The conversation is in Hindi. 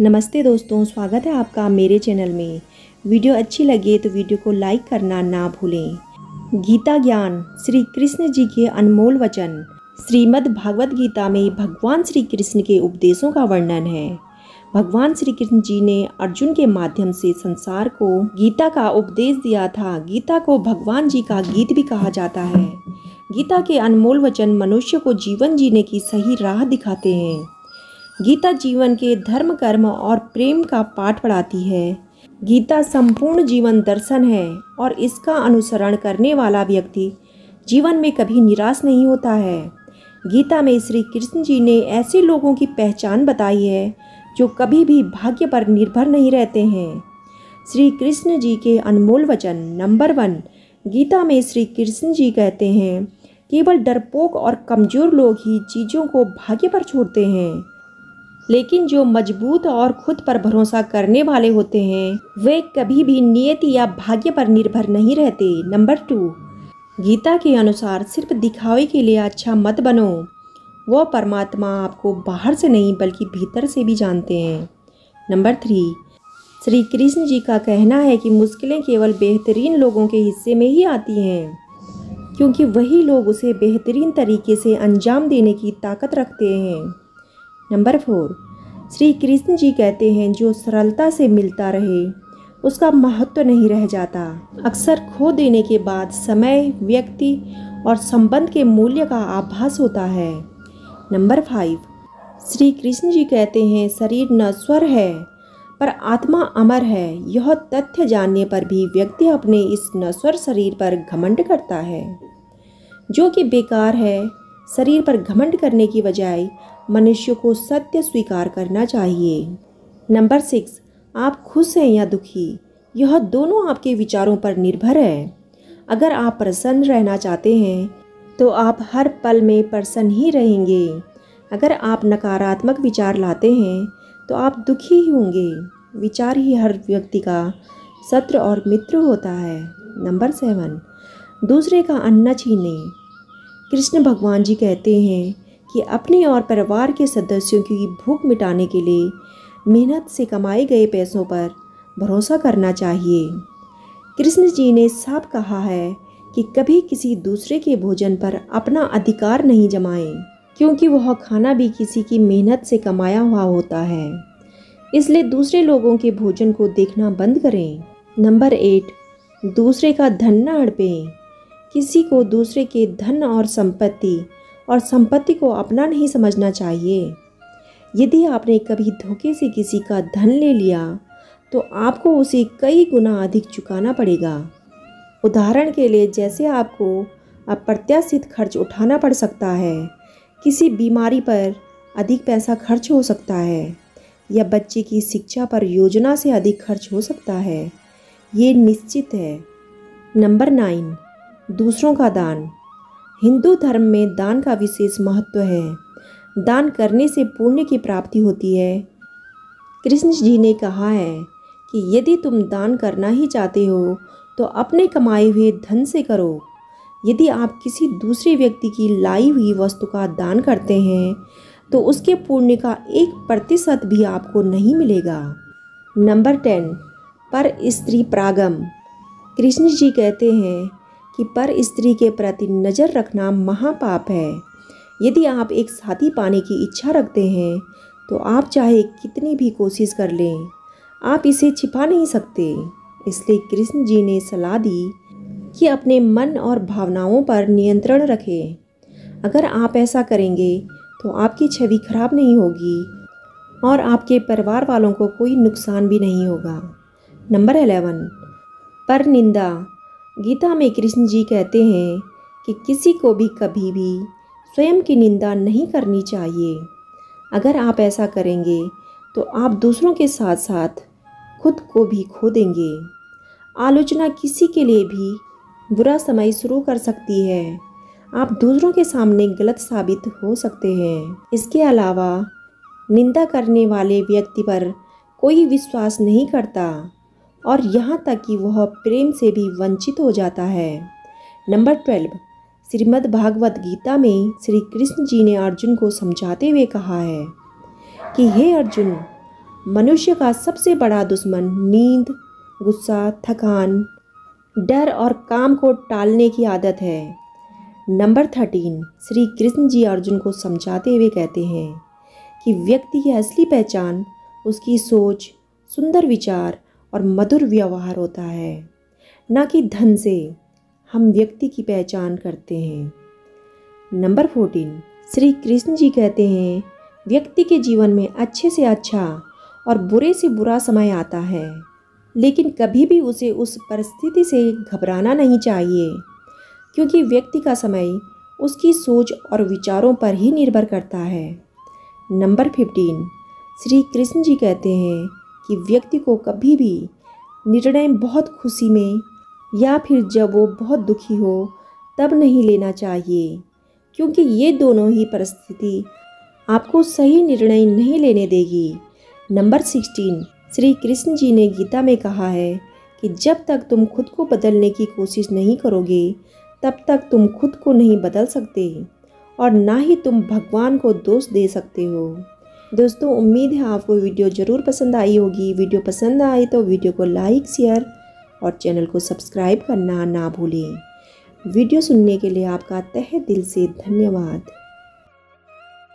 नमस्ते दोस्तों, स्वागत है आपका मेरे चैनल में। वीडियो अच्छी लगे तो वीडियो को लाइक करना ना भूलें। गीता ज्ञान श्री कृष्ण जी के अनमोल वचन। श्रीमद् भागवत गीता में भगवान श्री कृष्ण के उपदेशों का वर्णन है। भगवान श्री कृष्ण जी ने अर्जुन के माध्यम से संसार को गीता का उपदेश दिया था। गीता को भगवान जी का गीत भी कहा जाता है। गीता के अनमोल वचन मनुष्य को जीवन जीने की सही राह दिखाते हैं। गीता जीवन के धर्म, कर्म और प्रेम का पाठ पढ़ाती है। गीता संपूर्ण जीवन दर्शन है और इसका अनुसरण करने वाला व्यक्ति जीवन में कभी निराश नहीं होता है। गीता में श्री कृष्ण जी ने ऐसे लोगों की पहचान बताई है जो कभी भी भाग्य पर निर्भर नहीं रहते हैं। श्री कृष्ण जी के अनमोल वचन। नंबर 1, गीता में श्री कृष्ण जी कहते हैं, केवल डरपोक और कमज़ोर लोग ही चीज़ों को भाग्य पर छोड़ते हैं, लेकिन जो मजबूत और खुद पर भरोसा करने वाले होते हैं वे कभी भी नियति या भाग्य पर निर्भर नहीं रहते। नंबर 2, गीता के अनुसार सिर्फ दिखावे के लिए अच्छा मत बनो। वो परमात्मा आपको बाहर से नहीं बल्कि भीतर से भी जानते हैं। नंबर 3, श्री कृष्ण जी का कहना है कि मुश्किलें केवल बेहतरीन लोगों के हिस्से में ही आती हैं, क्योंकि वही लोग उसे बेहतरीन तरीके से अंजाम देने की ताकत रखते हैं। नंबर 4, श्री कृष्ण जी कहते हैं, जो सरलता से मिलता रहे उसका महत्व नहीं रह जाता। अक्सर खो देने के बाद समय, व्यक्ति और संबंध के मूल्य का आभास होता है। नंबर 5, श्री कृष्ण जी कहते हैं, शरीर नश्वर है पर आत्मा अमर है। यह तथ्य जानने पर भी व्यक्ति अपने इस नश्वर शरीर पर घमंड करता है, जो कि बेकार है। शरीर पर घमंड करने की बजाय मनुष्य को सत्य स्वीकार करना चाहिए। नंबर 6, आप खुश हैं या दुखी, यह दोनों आपके विचारों पर निर्भर है। अगर आप प्रसन्न रहना चाहते हैं तो आप हर पल में प्रसन्न ही रहेंगे। अगर आप नकारात्मक विचार लाते हैं तो आप दुखी ही होंगे। विचार ही हर व्यक्ति का शत्रु और मित्र होता है। नंबर 7, दूसरे का अन्न छीने। कृष्ण भगवान जी कहते हैं कि अपने और परिवार के सदस्यों की भूख मिटाने के लिए मेहनत से कमाए गए पैसों पर भरोसा करना चाहिए। कृष्ण जी ने साफ कहा है कि कभी किसी दूसरे के भोजन पर अपना अधिकार नहीं जमाएं, क्योंकि वह खाना भी किसी की मेहनत से कमाया हुआ होता है। इसलिए दूसरे लोगों के भोजन को देखना बंद करें। नंबर 8, दूसरे का धन न हड़पें। किसी को दूसरे के धन और संपत्ति को अपना नहीं समझना चाहिए। यदि आपने कभी धोखे से किसी का धन ले लिया तो आपको उसे कई गुना अधिक चुकाना पड़ेगा। उदाहरण के लिए, जैसे आपको अप्रत्याशित खर्च उठाना पड़ सकता है, किसी बीमारी पर अधिक पैसा खर्च हो सकता है, या बच्चे की शिक्षा पर योजना से अधिक खर्च हो सकता है। ये निश्चित है। नंबर 9, दूसरों का दान। हिंदू धर्म में दान का विशेष महत्व है। दान करने से पुण्य की प्राप्ति होती है। कृष्ण जी ने कहा है कि यदि तुम दान करना ही चाहते हो तो अपने कमाए हुए धन से करो। यदि आप किसी दूसरे व्यक्ति की लाई हुई वस्तु का दान करते हैं तो उसके पुण्य का 1% भी आपको नहीं मिलेगा। नंबर 10, पर स्त्री प्रागम। कृष्ण जी कहते हैं कि पर स्त्री के प्रति नज़र रखना महापाप है। यदि आप एक साथी पाने की इच्छा रखते हैं तो आप चाहे कितनी भी कोशिश कर लें, आप इसे छिपा नहीं सकते। इसलिए कृष्ण जी ने सलाह दी कि अपने मन और भावनाओं पर नियंत्रण रखें। अगर आप ऐसा करेंगे तो आपकी छवि खराब नहीं होगी और आपके परिवार वालों को कोई नुकसान भी नहीं होगा। नंबर 11, पर निंदा। गीता में कृष्ण जी कहते हैं कि किसी को भी कभी भी स्वयं की निंदा नहीं करनी चाहिए। अगर आप ऐसा करेंगे तो आप दूसरों के साथ साथ खुद को भी खो देंगे। आलोचना किसी के लिए भी बुरा समय शुरू कर सकती है। आप दूसरों के सामने गलत साबित हो सकते हैं। इसके अलावा निंदा करने वाले व्यक्ति पर कोई विश्वास नहीं करता और यहाँ तक कि वह प्रेम से भी वंचित हो जाता है। नंबर 12, श्रीमद् भागवत गीता में श्री कृष्ण जी ने अर्जुन को समझाते हुए कहा है कि हे अर्जुन, मनुष्य का सबसे बड़ा दुश्मन नींद, गुस्सा, थकान, डर और काम को टालने की आदत है। नंबर 13, श्री कृष्ण जी अर्जुन को समझाते हुए कहते हैं कि व्यक्ति की असली पहचान उसकी सोच, सुंदर विचार और मधुर व्यवहार होता है, न कि धन से हम व्यक्ति की पहचान करते हैं। नंबर 14, श्री कृष्ण जी कहते हैं व्यक्ति के जीवन में अच्छे से अच्छा और बुरे से बुरा समय आता है, लेकिन कभी भी उसे उस परिस्थिति से घबराना नहीं चाहिए, क्योंकि व्यक्ति का समय उसकी सोच और विचारों पर ही निर्भर करता है। नंबर 15, श्री कृष्ण जी कहते हैं कि व्यक्ति को कभी भी निर्णय बहुत खुशी में या फिर जब वो बहुत दुखी हो तब नहीं लेना चाहिए, क्योंकि ये दोनों ही परिस्थिति आपको सही निर्णय नहीं लेने देगी। नंबर 16, श्री कृष्ण जी ने गीता में कहा है कि जब तक तुम खुद को बदलने की कोशिश नहीं करोगे तब तक तुम खुद को नहीं बदल सकते और ना ही तुम भगवान को दोष दे सकते हो। दोस्तों, उम्मीद है आपको वीडियो ज़रूर पसंद आई होगी। वीडियो पसंद आए तो वीडियो को लाइक, शेयर और चैनल को सब्सक्राइब करना ना भूलें। वीडियो सुनने के लिए आपका तहे दिल से धन्यवाद।